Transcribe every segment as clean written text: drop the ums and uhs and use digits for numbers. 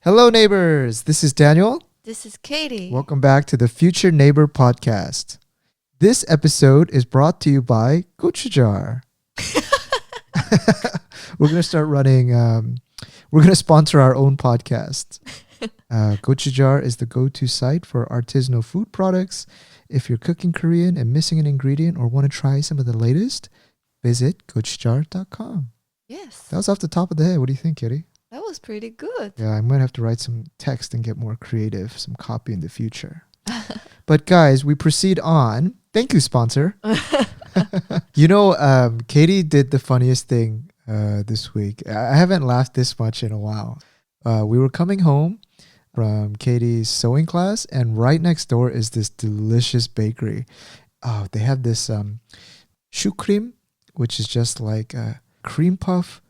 Hello, neighbors. This is Daniel. This is Katie. Welcome back to the Future Neighbor podcast. This episode is brought to you by Gochujang. We're going to start running, we're going to sponsor our own podcast. Gochujang is the go-to site for artisanal food products. If you're cooking Korean and missing an ingredient or want to try some of the latest, visit gochujang.com. Yes. That was off the top of the head. What do you think, Kitty? That was pretty good. Yeah, I might have to write some text and get more creative, some copy in the future. But guys, we proceed on. Thank you, sponsor. Katie did the funniest thing this week. I haven't laughed this much in a while. We were coming home from Katie's sewing class, and right next door is this delicious bakery. Oh, they have this shucream, which is just like a cream puff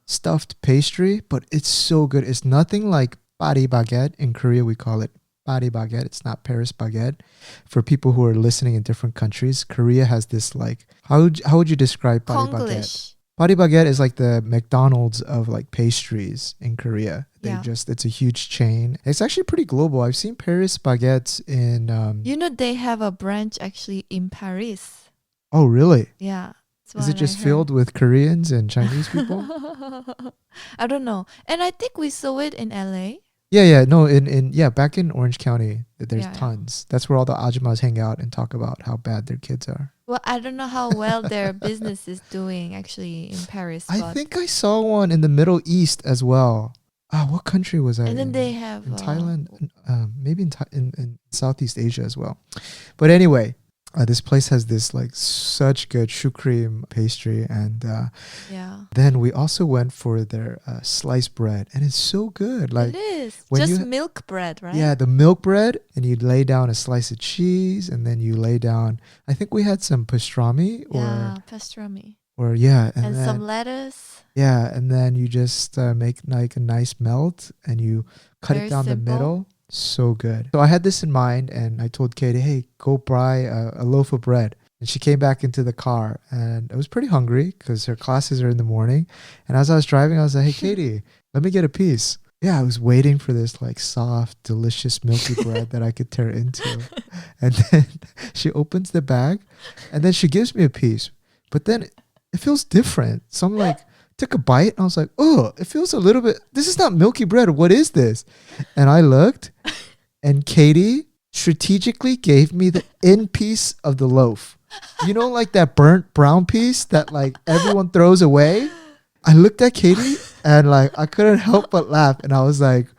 stuffed pastry, but it's so good. It's nothing like Paris baguette. In Korea, we call it Paris baguette. It's not Paris baguette. For people who are listening in different countries, Korea has this like, how would you describe Paris baguette? Paris baguette is like the McDonald's of like pastries in Korea. It's a huge chain. It's actually pretty global. I've seen Paris baguettes in... they have a branch actually in Paris. Oh, really? Yeah. Is it just filled with Koreans and Chinese people? I don't know. And I think we saw it in LA. Back in Orange County, there's tons. That's where all the ajumas hang out and talk about how bad their kids are. Well, I don't know how well their business is doing actually in Paris. I think I saw one in the Middle East as well. What country was I in? And then they have... In Thailand, maybe in Southeast Asia as well. But anyway... this place has this like such good shucream pastry, and then we also went for their sliced bread, and it's so good. Like, it is just milk bread, right? Yeah, the milk bread, and you lay down a slice of cheese, and then you lay down. I think we had some pastrami pastrami, and then, some lettuce. Yeah, and then you just make like a nice melt, and you cut it down the middle. So good. So I had this in mind, and I told Katie, hey, go buy a loaf of bread. And she came back into the car, and I was pretty hungry because her classes are in the morning. And as I was driving, I was like, hey, Katie, let me get a piece. Yeah, I was waiting for this like soft, delicious, milky bread that I could tear into. And then she opens the bag, and then she gives me a piece. But then it feels different. So I'm like... took a bite and I was like, oh, it feels a little bit, this is not milky bread. What is this? And I looked, and Katie strategically gave me the end piece of the loaf. You know, like that burnt brown piece that like everyone throws away? I looked at Katie and like I couldn't help but laugh, and I was like,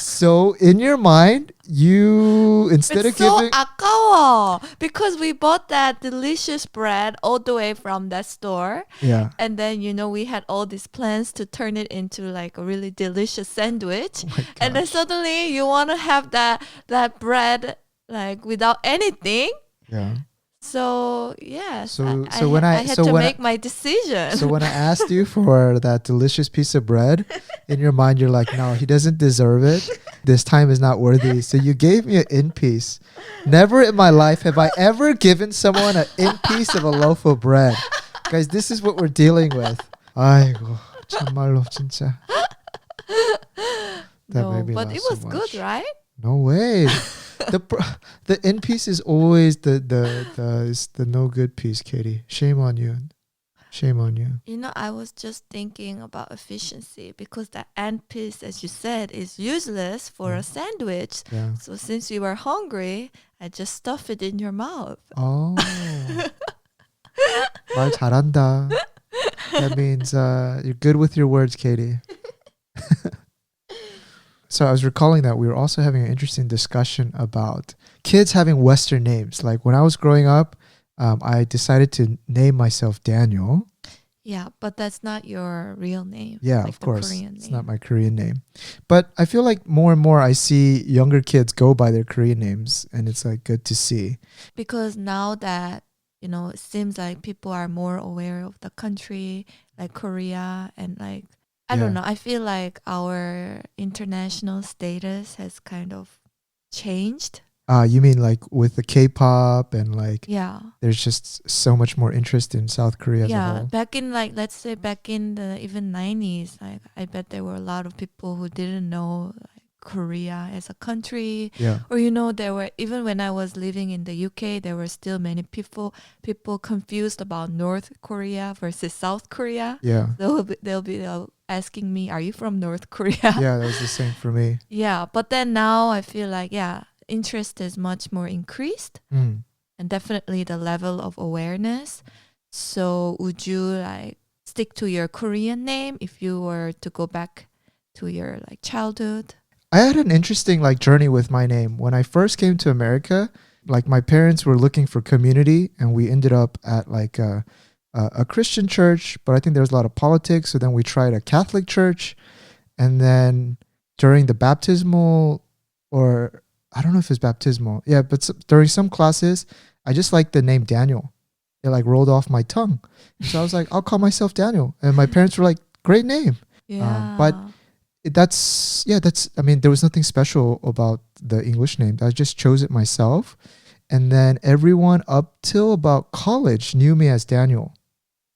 so in your mind, you instead it's of giving... so 아까워 because we bought that delicious bread all the way from that store. Yeah. And then we had all these plans to turn it into like a really delicious sandwich. Oh and then suddenly you want to have that bread like without anything. Yeah. So yes, I had to make my decision. So when I asked you for that delicious piece of bread, in your mind you're like, no, he doesn't deserve it. This time is not worthy. So you gave me an in piece. Never in my life have I ever given someone an in piece of a loaf of bread. Guys, this is what we're dealing with. 아이고, 정말로 진짜. No, but it was good, right? No way. The end piece is always the no good piece, Katie. Shame on you. Shame on you. I was just thinking about efficiency because the end piece, as you said, is useless for a sandwich. Yeah. So since you were hungry, I just stuff it in your mouth. Oh. 말 잘한다. That means you're good with your words, Katie. So I was recalling that we were also having an interesting discussion about kids having Western names. Like when I was growing up, I decided to name myself Daniel. Yeah, but that's not your real name. Yeah, like of course. It's not my Korean name. But I feel like more and more I see younger kids go by their Korean names, and it's like good to see. Because now that, it seems like people are more aware of the country, like Korea, and like, I don't know. I feel like our international status has kind of changed. You mean like with the K-pop and like there's just so much more interest in South Korea as a whole? Back in let's say back in the even 90s, like I bet there were a lot of people who didn't know like Korea as a country. Yeah. Or there were, even when I was living in the UK, there were still many people confused about North Korea versus South Korea. Yeah. They'll be asking me, "Are you from North Korea?" Yeah, that was the same for me. Yeah, but then now I feel like interest is much more increased, Mm. and definitely the level of awareness. So would you like stick to your Korean name if you were to go back to your like childhood? I had an interesting like journey with my name. When I first came to America, like my parents were looking for community, and we ended up at like a Christian church, but I think there was a lot of politics. So then we tried a Catholic church, and then during the baptismal, or I don't know if it's baptismal, yeah, but during some classes, I just liked the name Daniel. It like rolled off my tongue, so I was like, I'll call myself Daniel, and my parents were like, great name. Yeah. But that's I mean, there was nothing special about the English name. I just chose it myself, and then everyone up till about college knew me as Daniel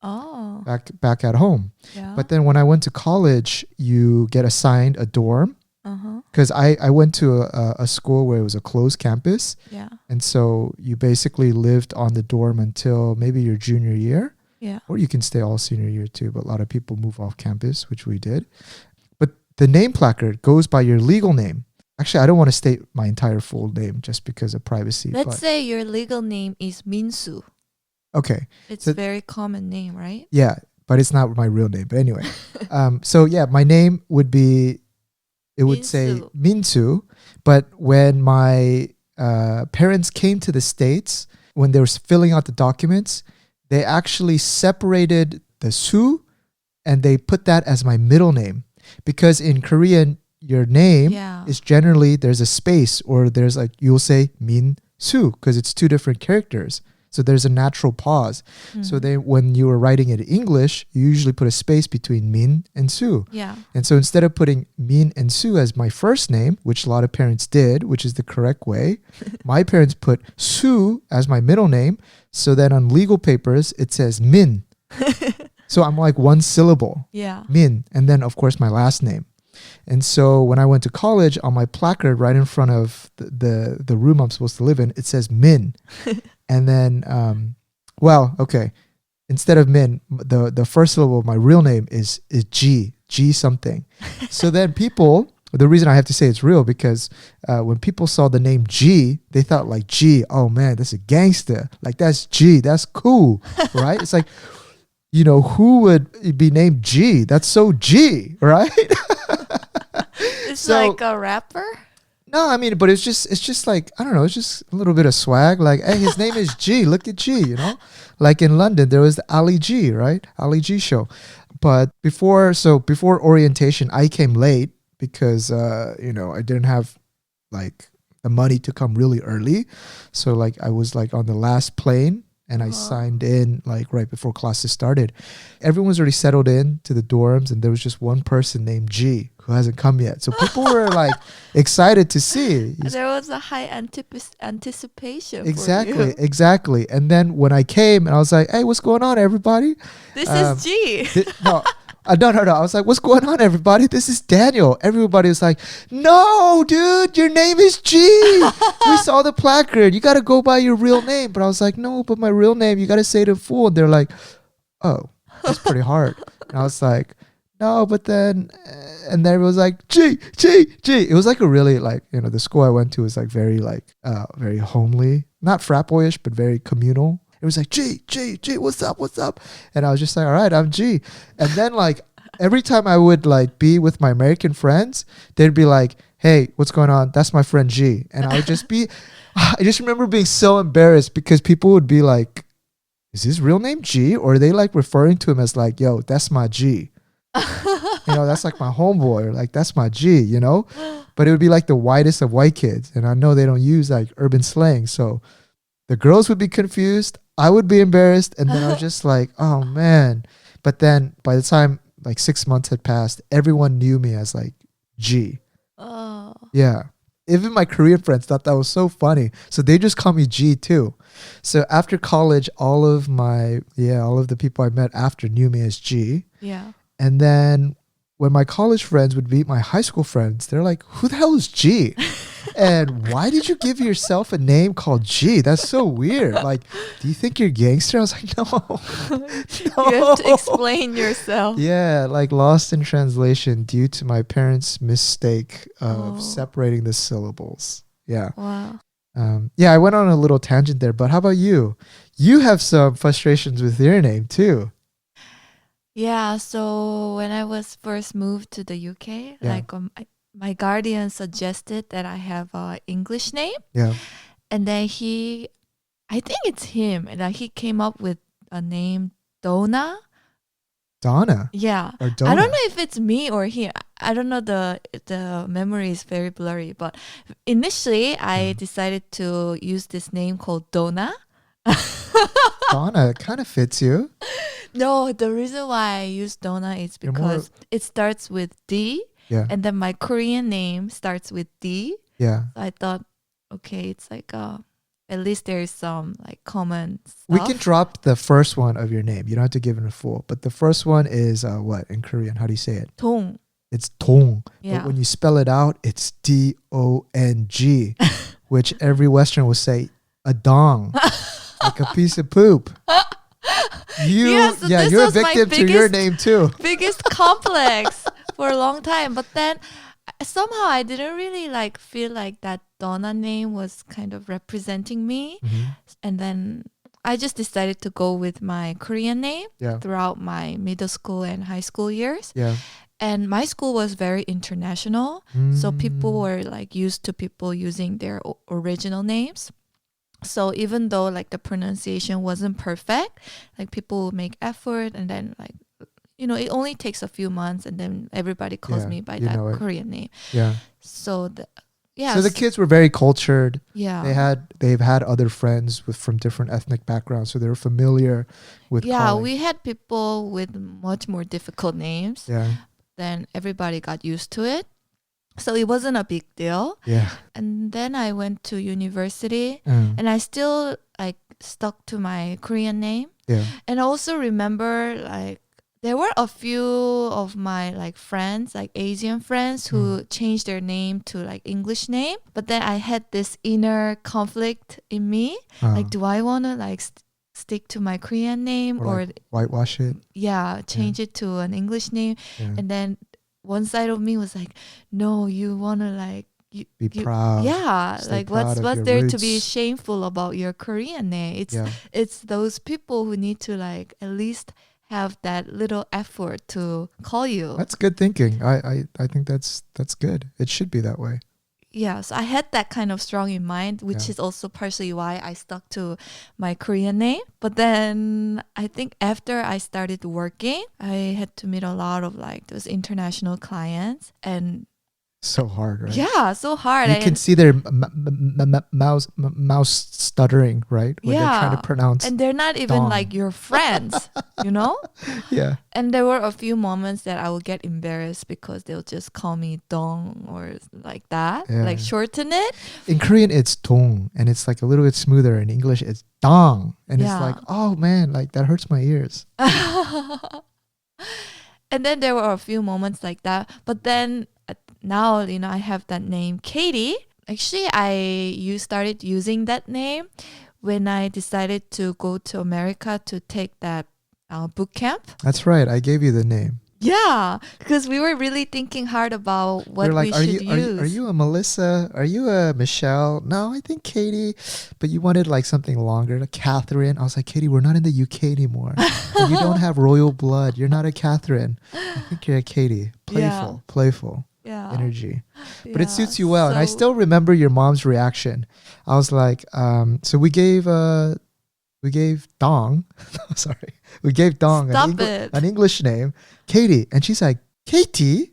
Oh. back at home. Yeah. But then when I went to college, you get assigned a dorm, Uh-huh. because I went to a school where it was a closed campus, Yeah. and so you basically lived on the dorm until maybe your junior year, Yeah. or you can stay all senior year too, but a lot of people move off campus, which we did. But the name placard goes by your legal name. Actually, I don't want to state my entire full name just because of privacy. Let's say your legal name is Minsu. Okay. It's So- a very common name, right? Yeah, but it's not my real name. But anyway, so yeah, my name would be, it would say Minsu. But when my parents came to the States, when they were filling out the documents, they actually separated the Su, and they put that as my middle name. Because in Korean, your name Yeah. is generally, there's a space, or there's like, you'll say Min Su, because it's two different characters. So there's a natural pause. So they, when you were writing it in English, you usually put a space between Min and Su. Yeah. And so instead of putting Min and Su as my first name, which a lot of parents did, which is the correct way, my parents put Su as my middle name. So then on legal papers, it says Min. So I'm like one syllable, Yeah. Min, and then of course my last name. And so when I went to college, on my placard right in front of the room I'm supposed to live in, it says Min. And then, instead of Min, the first syllable of my real name is G something. So then people, the reason I have to say it's real, because when people saw the name G, they thought like, G, oh man, that's a gangster. Like that's G, that's cool, right? It's like, who would be named G? That's so G, right? It's So- like a rapper. No, I mean, but it's just like, I don't know, it's just a little bit of swag. Like, hey, his name is G. Look at G, Like in London, there was the Ali G, right? Ali G show. But before orientation, I came late because, I didn't have like the money to come really early. So like I was like on the last plane, and I signed in like right before classes started. Everyone was already settled in to the dorms, and there was just one person named G who hasn't come yet. So people were like excited to see. There was a high anticipation. Exactly, For you. exactly. And then when I came, and I was like, "Hey, what's going on, everybody?" This is G. No. No. I was like, "What's going on, everybody? This is Daniel." Everybody was like, "No, dude, your name is G. We saw the placard. You got to go by your real name." But I was like, "No, but my real name, you got to say it in full." And they're like, "Oh, that's pretty hard." And I was like, "No, but then," and then it was like, G. It was like a really like, the school I went to was like very homely, not frat boyish, but very communal. It was like, G, what's up? And I was just like, all right, I'm G. And then like every time I would like be with my American friends, they'd be like, hey, what's going on? That's my friend G. And I would just I just remember being so embarrassed, because people would be like, is his real name G? Or are they like referring to him as like, yo, that's my G. That's like my homeboy, or like that's my G, But it would be like the whitest of white kids. And I know they don't use like urban slang. So the girls would be confused. I would be embarrassed. And then I was just like, oh man. But then by the time like 6 months had passed, everyone knew me as like G. Oh. Yeah. Even my Korean friends thought that was so funny. So they just call me G too. So after college, all of the people I met after knew me as G. Yeah. And then when my college friends would meet my high school friends, they're like, who the hell is G? And why did you give yourself a name called G? That's so weird. Like, do you think you're gangster? I was like, no. No. You have to explain yourself. Yeah, like lost in translation due to my parents' mistake of Oh. separating the syllables. Yeah. Wow. Yeah, I went on a little tangent there, but how about you? You have some frustrations with your name too. Yeah, so when I was first moved to the UK, Yeah. like my guardian suggested that I have a English name, Yeah. and then I think it's him, and he came up with a name Donna. Donna. Yeah, Or Donna. I don't know if it's me or he. I don't know, the memory is very blurry, but initially I decided to use this name called Donna. Donna kind of fits you. No, the reason why I use Donna is You're more- because it starts with D, Yeah. and then my Korean name starts with D. Yeah. So I thought, okay, it's like at least there's some like common stuff. We can drop the first one of your name. You don't have to give it a full. But the first one is what in Korean? How do you say it? Dong. It's Dong. Yeah. But when you spell it out, it's D-O-N-G, which every Western will say a dong, like a piece of poop. Yeah, so this you're a was my victim to your biggest- name too. Biggest complex for a long time. But then somehow I didn't really like feel like that Donna name was kind of representing me. And then I just decided to go with my Korean name Yeah. throughout my middle school and high school years. Yeah. And my school was very international. So people were like used to people using their original names. So even though like the pronunciation wasn't perfect, like people would make effort, and then like, you know, it only takes a few months and then everybody calls Yeah, me by you that know it. Korean name. Yeah. So yeah. So the kids were very cultured. Yeah. They've had other friends from different ethnic backgrounds, so they were familiar with Yeah, calling. we had people with much more difficult names. Yeah. Then everybody got used to it. So it wasn't a big deal. Yeah. And then I went to university, Mm. and I still like stuck to my Korean name. Yeah. And I also remember like there were a few of my like friends, like Asian friends, who changed their name to like English name. But then I had this inner conflict in me. Like, do I want to like stick to my Korean name or like whitewash it? change it to an English name? Yeah. And then one side of me was like, no, you want to like Be proud. yeah, Stay like proud what's of your there to be roots. shameful about your Korean name? Yeah. It's those people who need to like at least have that little effort to call you. That's good thinking. I think that's good. It should be that way. Yeah, so I had that kind of strong in mind, which Yeah. is also partially why I stuck to my Korean name. But then I think after I started working, I had to meet a lot of like those international clients, and So hard, right? yeah, so hard. You can see their mouse stuttering, right? When they're trying to pronounce. and they're not even dong. like your friends, you know? Yeah. And there were a few moments that I would get embarrassed because they'll just call me dong or like that, Yeah. like shorten it. In Korean, it's dong, and it's like a little bit smoother. In English, it's dong, and it's Yeah. like, oh man, like that hurts my ears. And then there were a few moments like that. But then now, you know, I have that name, Katie. Actually, you started using that name when I decided to go to America to take that boot camp. That's right. I gave you the name. Yeah, because we were really thinking hard about what You're like, we should use. Are you a Melissa? Are you a Michelle? No, I think Katie. But you wanted like something longer, like Catherine. I was like, Katie, we're not in the UK anymore. And you don't have royal blood. You're not a Catherine. I think you're a Katie. Playful Yeah. energy. But it Yeah, suits you well. And I so- still remember your mom's reaction. I was like, so we gave Dong, sorry, we gave Dong Stop it. an English name, Katie, and she's like, Katie?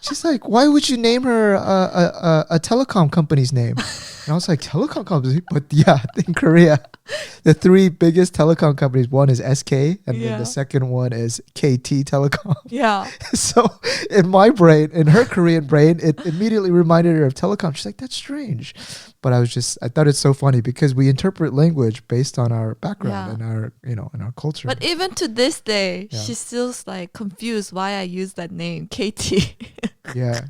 She's like, why would you name her a telecom company's name? And I was like, telecom companies? But yeah, in Korea, the three biggest telecom companies, one is SK, and then the second one is KT Telecom. Yeah. So in my brain, in her Korean brain, it immediately reminded her of telecom. She's like, that's strange. But I thought it's so funny because we interpret language based on our background and our, and our culture. But even to this day, she's still like confused why I use that name, KT. Yeah.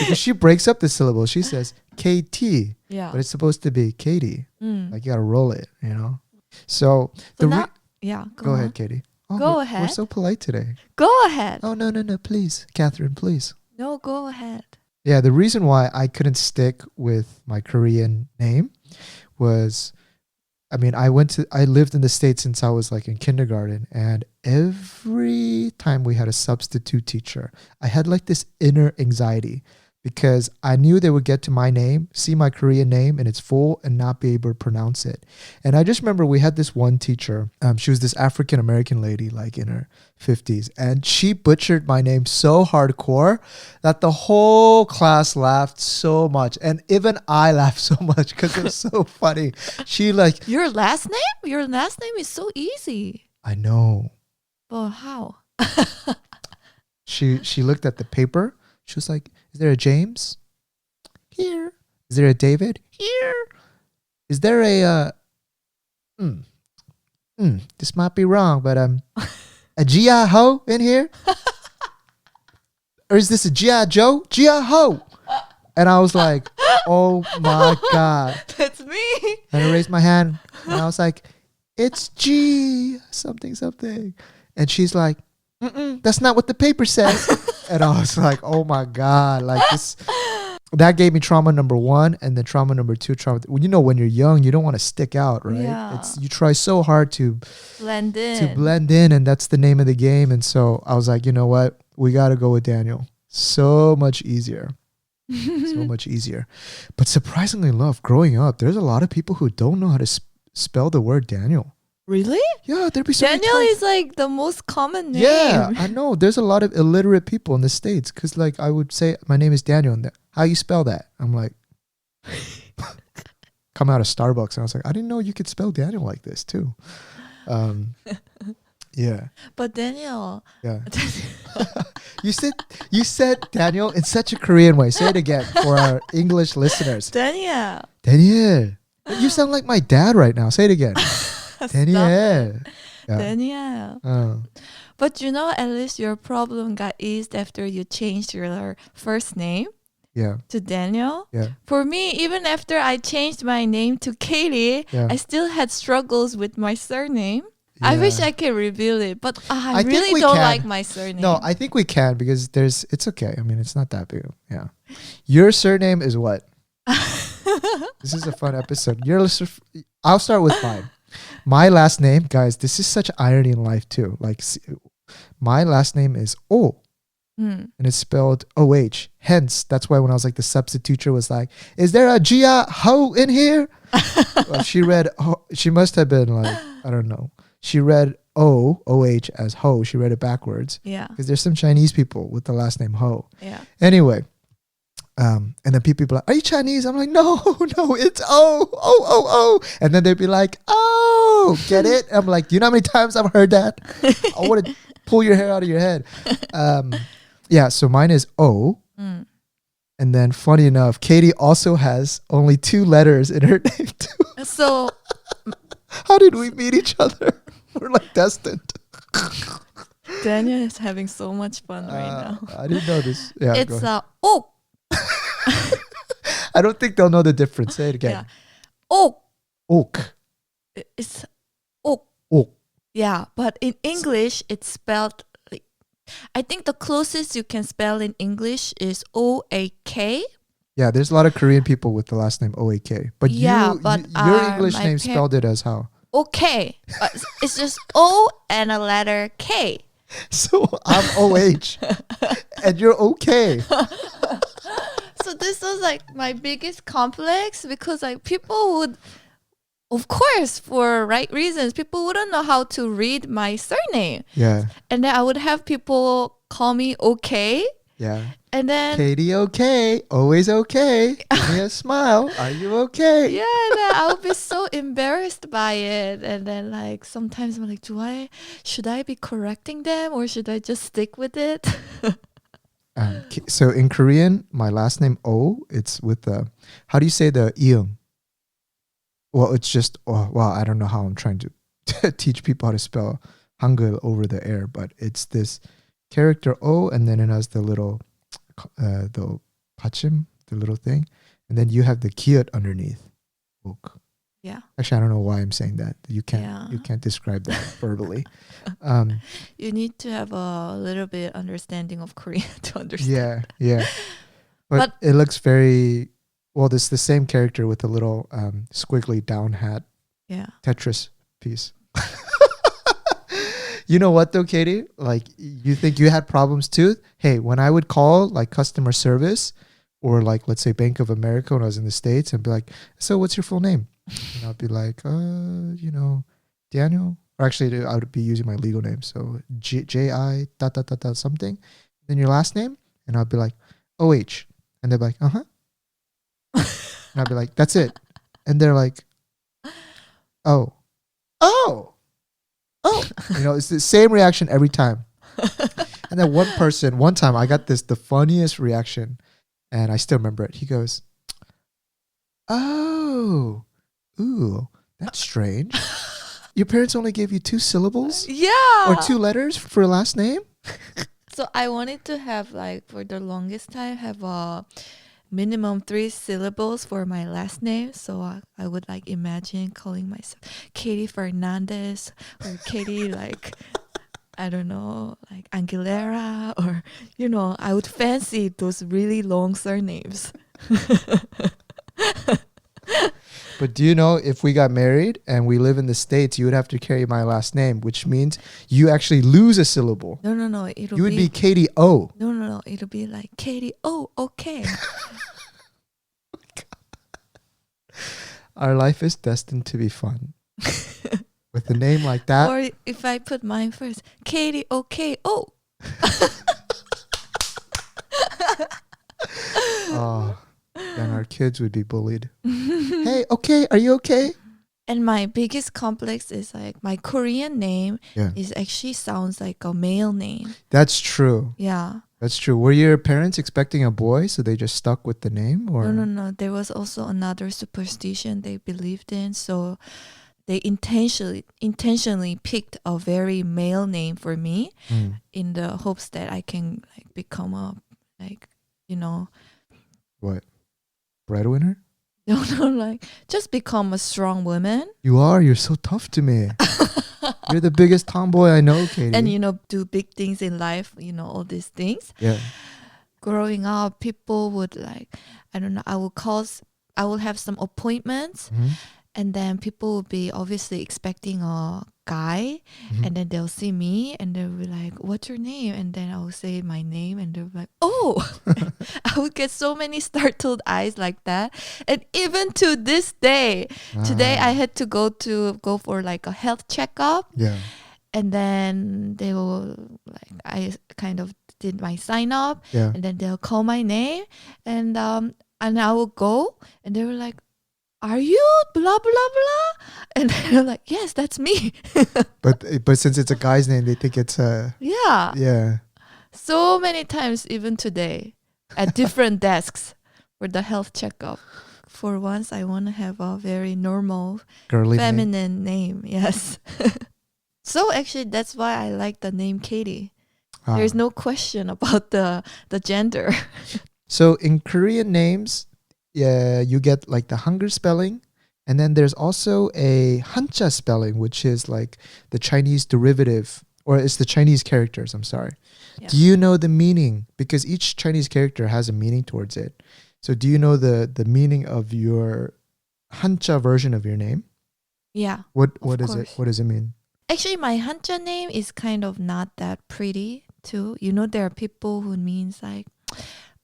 Because she breaks up the syllable. She says KT, but it's supposed to be Katie. Like you got to roll it, So go ahead, Katie. Oh, go ahead. We're so polite today. Go ahead. Oh, no, please. Catherine, please. No, go ahead. Yeah, the reason why I couldn't stick with my Korean name was, I lived in the States since I was like in kindergarten, and every time we had a substitute teacher, I had like this inner anxiety because I knew they would get to my name, see my Korean name in its full and not be able to pronounce it. And I just remember we had this one teacher, she was this African-American lady like in her 50s, and she butchered my name so hardcore that the whole class laughed so much. And even I laughed so much because it was so funny. She like... Your last name? Your last name is so easy. I know. But how? She looked at the paper. She was like, is there a James? Here. Is there a David? Here. Is there a this might be wrong, but a Gia Ho in here? Or is this a Gia Joe? Gia Ho. And I was like, oh my God. That's me. And I raised my hand and I was like, it's G something. And she's like, that's not what the paper says. And I was like, oh my God, like this, that gave me trauma number one. And then trauma number two, when you're young, you don't want to stick out, right? Yeah. You try so hard to blend in. And that's the name of the game. And so I was like, you know what? We got to go with Daniel. So much easier. But surprisingly enough, growing up, there's a lot of people who don't know how to spell the word Daniel. Really? Yeah, there'd be so many Daniel times. is like the most common name. Yeah, I know. There's a lot of illiterate people in the States because like I would say, my name is Daniel. And how you spell that? I'm like, come out of Starbucks. And I was like, I didn't know you could spell Daniel like this too. Yeah. But Daniel. Yeah. You said Daniel in such a Korean way. Say it again for our English listeners. Daniel. You sound like my dad right now. Say it again. Daniel. Yeah. Daniel. But at least your problem got eased after you changed your first name to Daniel. Yeah. For me, even after I changed my name to Katie, I still had struggles with my surname. Yeah. I wish I could reveal it, but I really don't like my surname. No, I think we can because it's okay. I mean, it's not that big. Yeah. Your surname is what? This is a fun episode. I'll start with mine. My last name, guys, this is such irony in life too. Like, my last name is Oh, and it's spelled O-H. Hence, that's why when I was like, the substitute teacher was like, is there a Gia Ho in here? Well, she must have been like, I don't know. She read O-H as Ho. She read it backwards. Yeah. Because there's some Chinese people with the last name Ho. Yeah. Anyway. And then people are like, are you Chinese? I'm like, no, it's oh. And then they'd be like, oh, get it? I'm like, do you know how many times I've heard that? I want to pull your hair out of your head. Yeah, so mine is O. And then funny enough, Katie also has only 2 letters in her name too. So how did we meet each other? We're like destined. Daniel is having so much fun right now. I didn't know this. Yeah, it's oh. I don't think they'll know the difference. Say it again. Yeah. Oak. Oak. It's oak. Oak. Yeah, but in English, it's spelled. I think the closest you can spell in English is O-A-K. Yeah, there's a lot of Korean people with the last name O-A-K. But your English name spelled it as how? Okay. It's just O and a letter K. So I'm O-H and you're okay. So this was like my biggest complex because like people would, of course, for right reasons, people wouldn't know how to read my surname. Yeah. And then I would have people call me okay. Yeah. And then Katie, okay. Always okay. Give me a smile. Are you okay? yeah, and then I'll be so embarrassed by it. And then like sometimes I'm like, should I be correcting them or should I just stick with it? So in Korean, my last name Oh, it's with the, how do you say the iung? Well, it's just, well, I don't know how I'm trying to teach people how to spell Hangul over the air, but it's this character O, and then it has the little, the pachim, the little thing, and then you have the kiot underneath. Ok. Yeah. Actually, I don't know why I'm saying that. You Yeah. can't describe that verbally. You need to have a little bit understanding of Korean to understand. Yeah. But it looks very well. This the same character with a little squiggly down hat. Yeah. Tetris piece. You know what though, Katie? Like, you think you had problems too? Hey, when I would call like customer service or like, let's say Bank of America when I was in the States, and be like, so what's your full name? And I'd be like, Daniel. Or actually, I would be using my legal name. So J-I dot dot dot dot something. Then your last name. And I'd be like, O-H. And they're like, uh-huh. And I'd be like, that's it. And they're like, oh. It's the same reaction every time. And then one time I got the funniest reaction, and I still remember it. He goes, oh, ooh, that's strange. Your parents only gave you 2 syllables? Yeah. Or 2 letters for a last name? So I wanted to have like for the longest time have a minimum 3 syllables for my last name. So I would like imagine calling myself Katie Fernandez or Katie like I don't know, like Aguilera, or I would fancy those really long surnames. But do you know, if we got married and we live in the States, you would have to carry my last name, which means you actually lose a syllable. No. You would be Katie O. No. It'll be like Katie O. Okay. Our life is destined to be fun. With a name like that. Or if I put mine first, Katie okay. Oh. Oh, then our kids would be bullied. Hey, okay, are you okay? And my biggest complex is like my Korean name is actually sounds like a male name. That's true. Yeah. That's true. Were your parents expecting a boy, so they just stuck with the name? Or No. There was also another superstition they believed in, so they intentionally picked a very male name for me in the hopes that I can like become a what? Breadwinner? No, like just become a strong woman. You are. You're so tough to me. You're the biggest tomboy I know, Katie. And do big things in life, all these things. Yeah. Growing up, people would like, I don't know, I will have some appointments, and then people will be obviously expecting a guy, and then they'll see me and they'll be like, what's your name? And then I'll say my name and they'll be like, oh. I would get so many startled eyes like that. And even to this day, today I had to go for like a health checkup. Yeah. And then they will like, I kind of did my sign up, and then they'll call my name, and I will go, and they were like, are you blah blah blah? And they're like, yes, that's me. But since it's a guy's name, they think it's yeah. So many times, even today, at different desks for the health checkup. For once, I want to have a very normal, girly feminine name. Yes. So actually, that's why I like the name Katie. There's no question about the gender. So in Korean names, you get like the Hangul spelling, and then there's also a Hanja spelling, which is like the Chinese derivative, or it's the Chinese characters. I'm sorry. Yeah. Do you know the meaning? Because each Chinese character has a meaning towards it. So do you know the meaning of your Hanja version of your name? Yeah. What is it? What does it mean? Actually, my Hanja name is kind of not that pretty too. There are people who means like,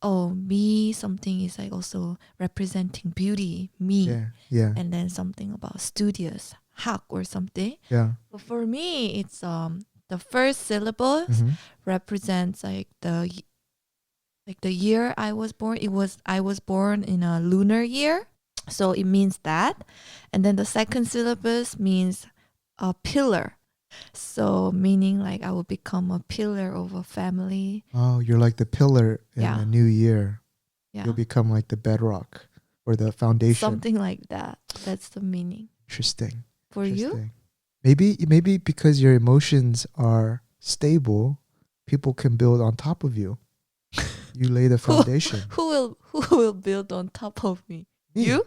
oh, me, something is like also representing beauty, me. Yeah. And then something about studious, hak or something. Yeah. But for me, it's the first syllable represents like the like the year I was born, I was born in a lunar year. So it means that. And then the second syllabus means a pillar. So meaning like I will become a pillar of a family. Oh, you're like the pillar in Yeah. a new year. Yeah. You'll become like the bedrock or the foundation. Something like that. That's the meaning. Interesting. For you? Maybe because your emotions are stable, people can build on top of you. You lay the foundation. Who will build on top of me? Me. You?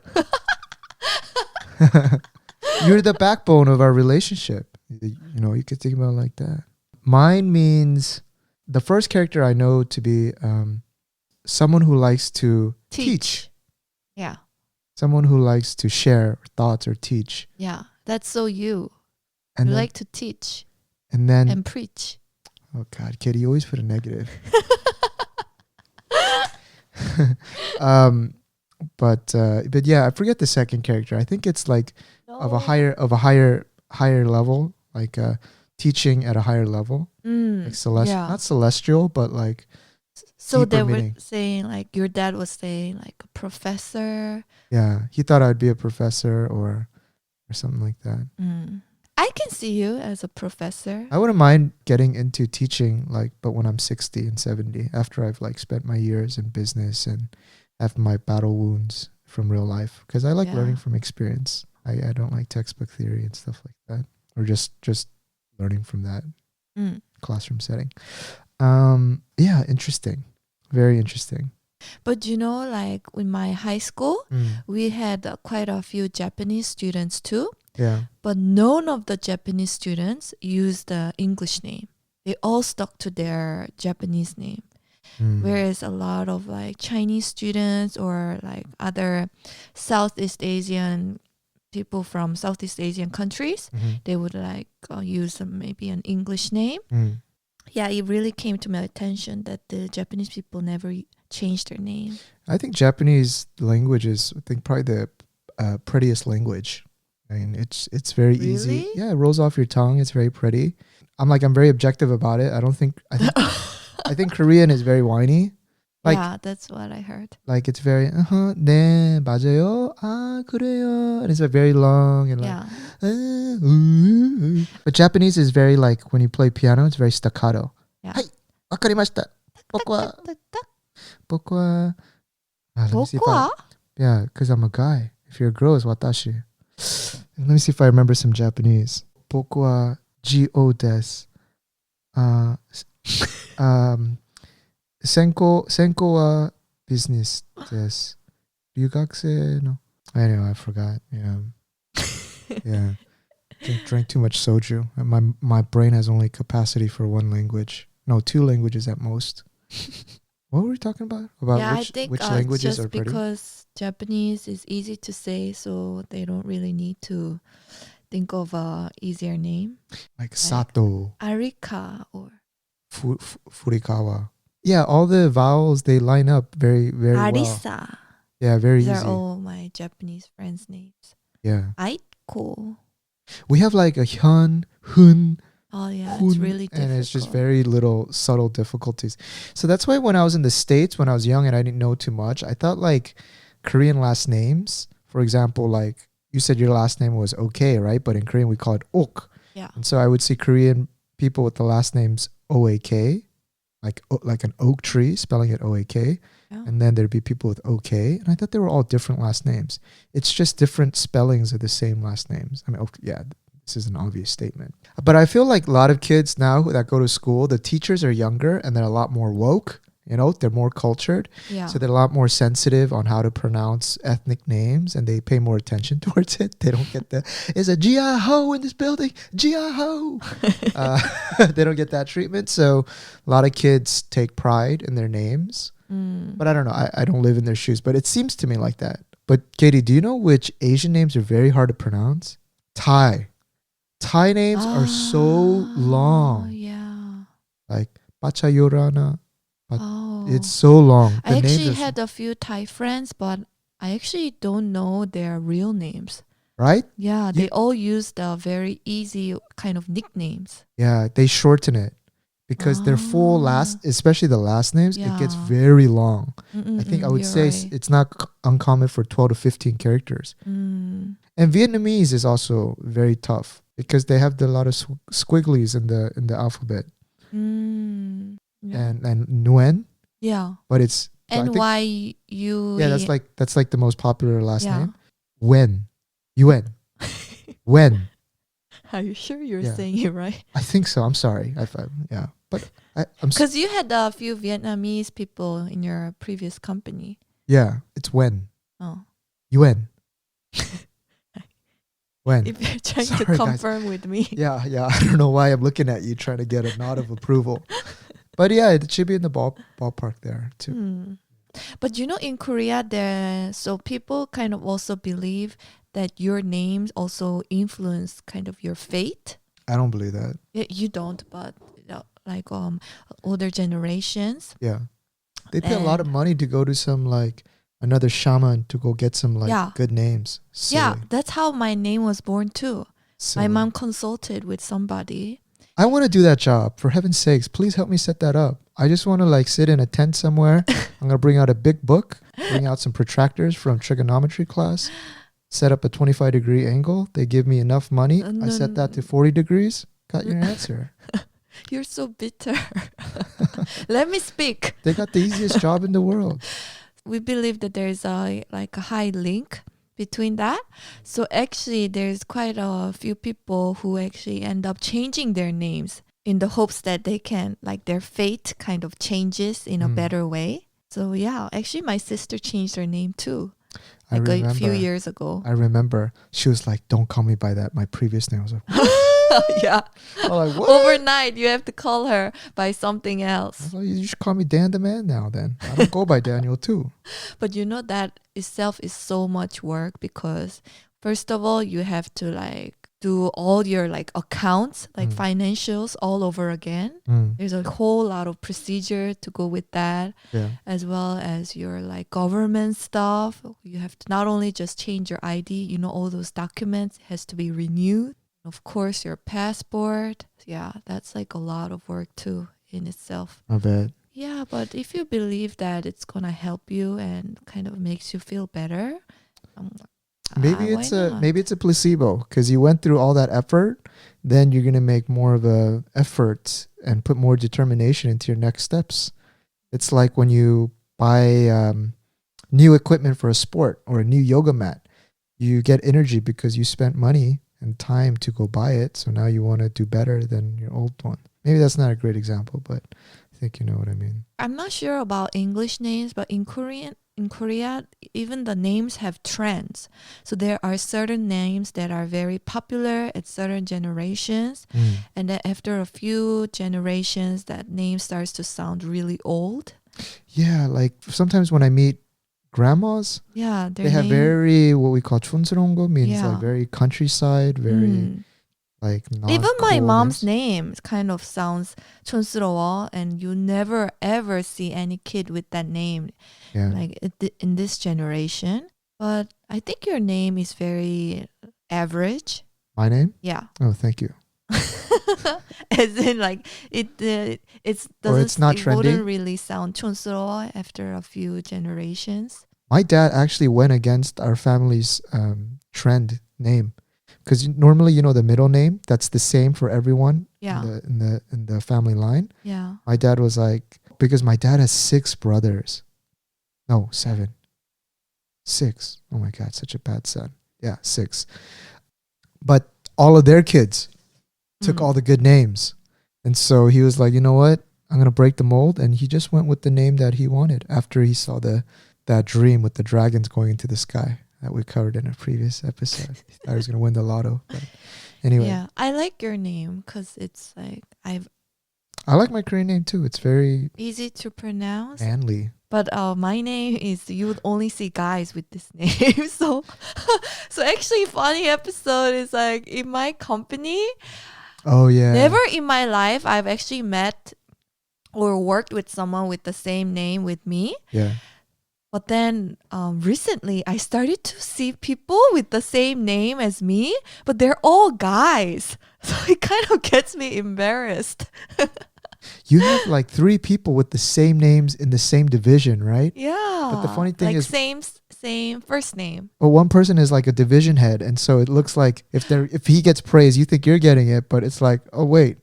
You're the backbone of our relationship. You know, you could think about it like that. Mine means the first character I know to be someone who likes to teach. Yeah. Someone who likes to share thoughts or teach. Yeah. That's so you. And You then, like to teach and then and preach. oh God, Katie, you always put a negative. But yeah, I forget the second character. I think it's like of a higher level, like teaching at a higher level, like not celestial, but like. So they meaning. were saying like your dad was saying like a professor. Yeah, he thought I'd be a professor or something like that. I can see you as a professor. I wouldn't mind getting into teaching, like, but when I'm 60 and 70, after I've like spent my years in business and have my battle wounds from real life, because I like learning from experience. I don't like textbook theory and stuff like that, or just learning from that classroom setting. Yeah, interesting, very interesting. But you know, like in my high school, we had quite a few Japanese students too. Yeah. But none of the Japanese students used the English name. They all stuck to their Japanese name. Whereas a lot of like Chinese students or like other Southeast Asian people from Southeast Asian countries, they would like use maybe an English name. Yeah, it really came to my attention that the Japanese people never changed their name. I think Japanese language is, I think, probably the prettiest language. I mean, it's very easy. Yeah, it rolls off your tongue. It's very pretty. I'm very objective about it. I think Korean is very whiny. Like, yeah, that's what I heard. Like it's very 네 맞아요. 그래요. And it's very long and like but Japanese is very like when you play piano, it's very staccato. Yeah. Hai, wakarimashita. Pokwa. Pokwa. Yeah, because I'm a guy. If you're a girl, it's watashi. Let me see if I remember some Japanese. Pokwa G-O des. Senko wa business des. Ryugakusei no. Anyway, I forgot. Yeah. Yeah. Drank too much soju. My brain has only capacity for one language. No, two languages at most. What were we talking about? Which languages are pretty? Because Japanese is easy to say, so they don't really need to think of a easier name. Like Sato. Arika or Furikawa. Yeah, all the vowels, they line up very, very Arisa. well. Yeah, very easy. These are all my Japanese friends' names. Yeah. Aiko. We have like a hyun, hun. Oh yeah, hun, it's really difficult. And it's just very little subtle difficulties. So that's why when I was in the States, when I was young and I didn't know too much, I thought like Korean last names, for example, like you said your last name was okay, right? But in Korean we call it ok. Yeah. And so I would see Korean people with the last names OAK, like an oak tree, spelling it OAK. Yeah. And then there'd be people with OK. And I thought they were all different last names. It's just different spellings of the same last names. I mean, yeah, this is an obvious statement. But I feel like a lot of kids now that go to school, the teachers are younger and they're a lot more woke. You know, they're more cultured. Yeah. So they're a lot more sensitive on how to pronounce ethnic names and they pay more attention towards it. They don't get is a Jia Ho in this building? Jia Ho. They don't get that treatment. So a lot of kids take pride in their names. But I don't know. I don't live in their shoes, but it seems to me like that. But Katie, do you know which Asian names are very hard to pronounce? Thai names are so long. Yeah. Like Pachayorana. It's so long. I actually had a few Thai friends, but I actually don't know their real names. Right? Yeah, they all use the very easy kind of nicknames. Yeah, they shorten it. because their full last, especially the last names, it gets Yeah. very long. I think I would You're say right. it's not uncommon for 12 to 15 characters. Mm. And Vietnamese is also very tough because they have a lot of squigglies in the alphabet. Mm. Yeah. And Nguyen, Yeah. but it's so I And think why you? yeah, that's like the most popular last Yeah. name. Wen, Yuen, Wen. Are you sure you're Yeah. saying it right? I think so. I'm sorry. Yeah, but I'm Because you had a few Vietnamese people in your previous company. yeah. It's Wen, Oh. Yuen, Wen. If you're trying Sorry, to guys. confirm with me. Yeah. I don't know why I'm looking at you trying to get a nod of approval, but yeah, it should be in the ballpark there too. Hmm. But in Korea, so people kind of also believe that your names also influence kind of your fate. I don't believe that. Yeah, you don't, but like older generations. Yeah, they pay a lot of money to go to some like another shaman to go get some like good names. Silly. Yeah, that's how my name was born too. Silly. My mom consulted with somebody. I want to do that job. For heaven's sakes, please help me set that up. I just want to like sit in a tent somewhere. I'm going to bring out a big book, bring out some protractors from trigonometry class, set up a 25-degree angle. They give me enough money. I set that to 40 degrees. Got your answer. You're so bitter. Let me speak. They got the easiest job in the world. We believe that there's a high link between that. So actually there's quite a few people who actually end up changing their names in the hopes that they can, like, their fate kind of changes in a better way. So yeah, actually my sister changed her name too. I remember, a few years ago. I remember she was like, don't call me by that. My previous name. I was like, yeah. I'm like, what? Overnight, you have to call her by something I else. was like, you should call me Dan the Man now then. I don't go by Daniel too. But that itself is so much work because first of all, you have to like do all your like accounts, like financials all over again. There's a whole lot of procedure to go with that, as well as your like government stuff. You have to not only just change your ID, all those documents has to be renewed. Of course, your passport. Yeah, that's like a lot of work too in itself. I bet. Yeah, but if you believe that it's gonna help you and kind of makes you feel better, maybe it's a placebo because you went through all that effort. Then you're gonna make more of a effort and put more determination into your next steps. It's like when you buy new equipment for a sport or a new yoga mat, you get energy because you spent money and time to go buy it. So now you want to do better than your old one. Maybe that's not a great example, but I think you know what I mean. I'm not sure about English names, but in Korea, even the names have trends. So there are certain names that are very popular at certain generations. And then after a few generations, that name starts to sound really old. Yeah, like sometimes when I meet grandmas, they have very what we call 촌스러운 means like very countryside, very like not even my cool mom's names. name kind of sounds 촌스러워, and you never ever see any kid with that name like in this generation. But I think your name is very average. My name? Yeah. Oh, thank you. As in like it's not trendy. Wouldn't really sound 촌스러워 after a few generations. My dad actually went against our family's trend name because normally the middle name that's the same for everyone in the family line. Yeah. My dad was like, because my dad has 6 brothers. No, 7. 6. Oh my God, such a bad son. Yeah, 6. But all of their kids took all the good names. And so he was like, you know what? I'm going to break the mold. And he just went with the name that he wanted after he saw that dream with the dragons going into the sky that we covered in a previous episode. He thought he was going to win the lotto. But anyway. Yeah, I like your name because it's like I like my Korean name too. It's very easy to pronounce. manly. But my name is, you would only see guys with this name. So actually funny episode is like in my company. Oh yeah. Never in my life I've actually met or worked with someone with the same name with me. Yeah. But then recently I started to see people with the same name as me, but they're all guys. So it kind of gets me embarrassed. You have like 3 people with the same names in the same division, right? Yeah. But the funny thing like is, same first name. but one person is like a division head, and so it looks like if he gets praise, you think you're getting it, but it's like, oh wait,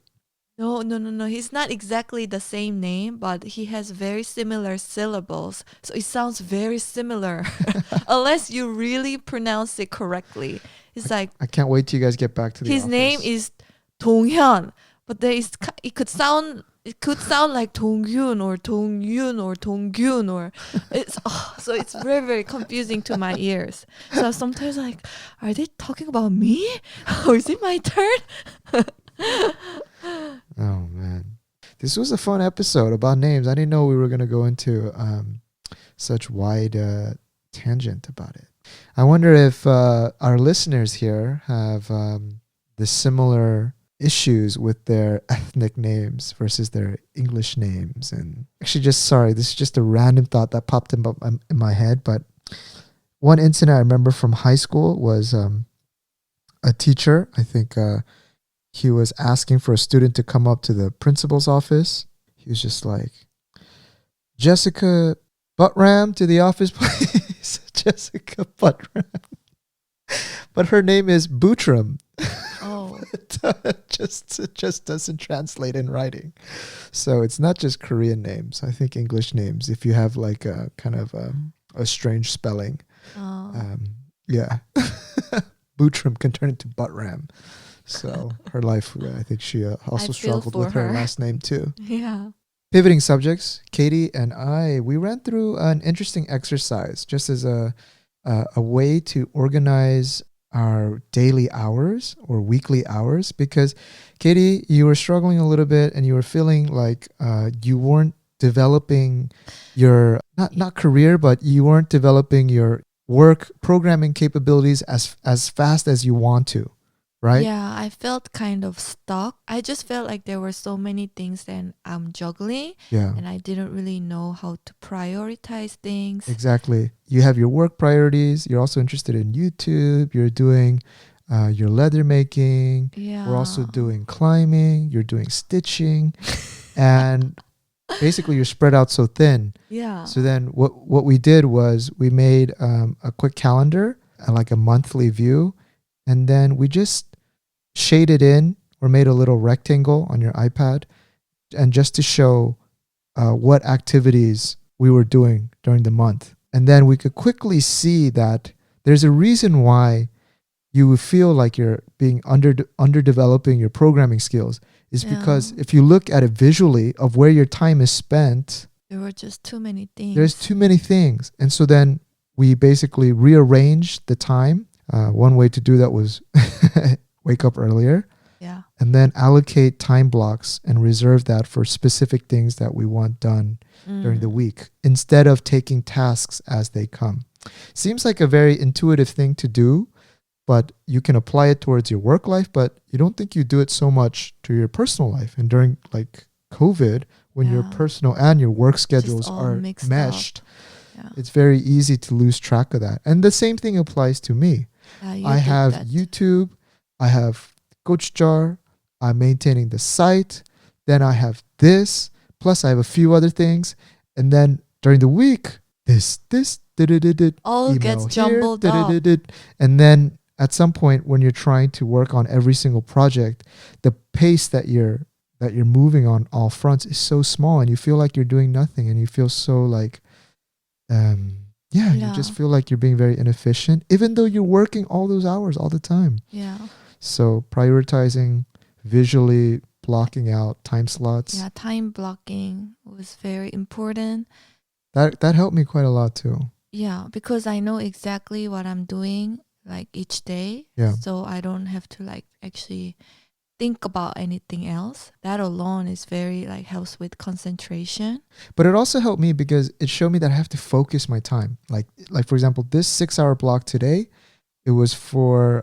No. He's not exactly the same name, but he has very similar syllables. So it sounds very similar unless you really pronounce it correctly. It's like I can't wait till you guys get back to the his office. name is Donghyun, but it could sound like Dongyun or Dongyun or Donggyun or so it's very confusing to my ears. So sometimes like, are they talking about me or is it my turn? Oh man, this was a fun episode about names. I didn't know we were going to go into such wide tangent about it. I wonder if our listeners here have the similar issues with their ethnic names versus their English names. And actually, this is just a random thought that popped in my head. But one incident I remember from high school was a teacher, I think he was asking for a student to come up to the principal's office. He was just like, Jessica Buttram to the office, please. Jessica Buttram. But her name is Bootram. Oh. It just doesn't translate in writing. So it's not just Korean names. I think English names, if you have like a kind of a strange spelling. Yeah. Bootram can turn into Buttram. So her life, I think she also struggled with her last name too. Yeah. Pivoting subjects, Katie and I, we ran through an interesting exercise just as a way to organize our daily hours or weekly hours, because Katie, you were struggling a little bit and you were feeling like you weren't developing your not career, but you weren't developing your work programming capabilities as fast as you want to. Right? Yeah, I felt kind of stuck. I just felt like there were so many things that I'm juggling. Yeah. And I didn't really know how to prioritize things. Exactly. You have your work priorities. You're also interested in YouTube. You're doing your leather making. Yeah. We're also doing climbing. You're doing stitching. And basically you're spread out so thin. Yeah. So then what we did was we made a quick calendar, like a monthly view. And then we just shaded in or made a little rectangle on your iPad, and just to show what activities we were doing during the month. And then we could quickly see that there's a reason why you would feel like you're being underdeveloping your programming skills is because if you look at it visually of where your time is spent, there were just too many things. There's too many things. And so then we basically rearranged the time. One way to do that was wake up earlier. Yeah. And then allocate time blocks and reserve that for specific things that we want done during the week, instead of taking tasks as they come. Seems like a very intuitive thing to do, but you can apply it towards your work life, but you don't think you do it so much to your personal life. And during like COVID, when your personal and your work schedules are meshed, it's very easy to lose track of that. And the same thing applies to me. I have YouTube, I have GochJar, I'm maintaining the site, then I have this, plus I have a few other things, and then during the week, this all gets jumbled up. And then at some point when you're trying to work on every single project, the pace that you're moving on all fronts is so small, and you feel like you're doing nothing, and you feel so like you just feel like you're being very inefficient, even though you're working all those hours all the time. Yeah. So prioritizing, visually blocking out time slots. Yeah, time blocking was very important. That helped me quite a lot too. Yeah, because I know exactly what I'm doing like each day. Yeah. So I don't have to like actually think about anything else. That alone is very like helps with concentration. But it also helped me because it showed me that I have to focus my time. Like for example, this 6-hour block today, it was for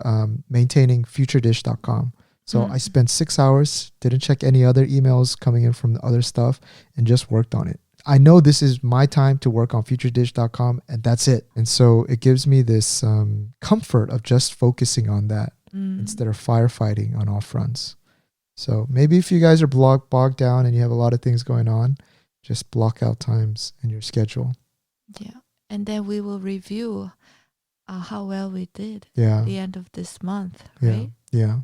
maintaining futuredish.com. So I spent 6 hours, didn't check any other emails coming in from the other stuff, and just worked on it. I know this is my time to work on futuredish.com, and that's it. And so it gives me this comfort of just focusing on that instead of firefighting on all fronts. So maybe if you guys are bogged down and you have a lot of things going on, just block out times in your schedule. Yeah. And then we will review how well we did Yeah. at the end of this month, Yeah. right? Yeah.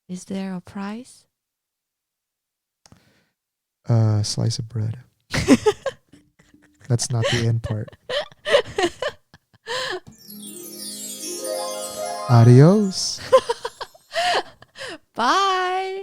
Is there a prize? Slice of bread. That's not the end part. Adios. Bye.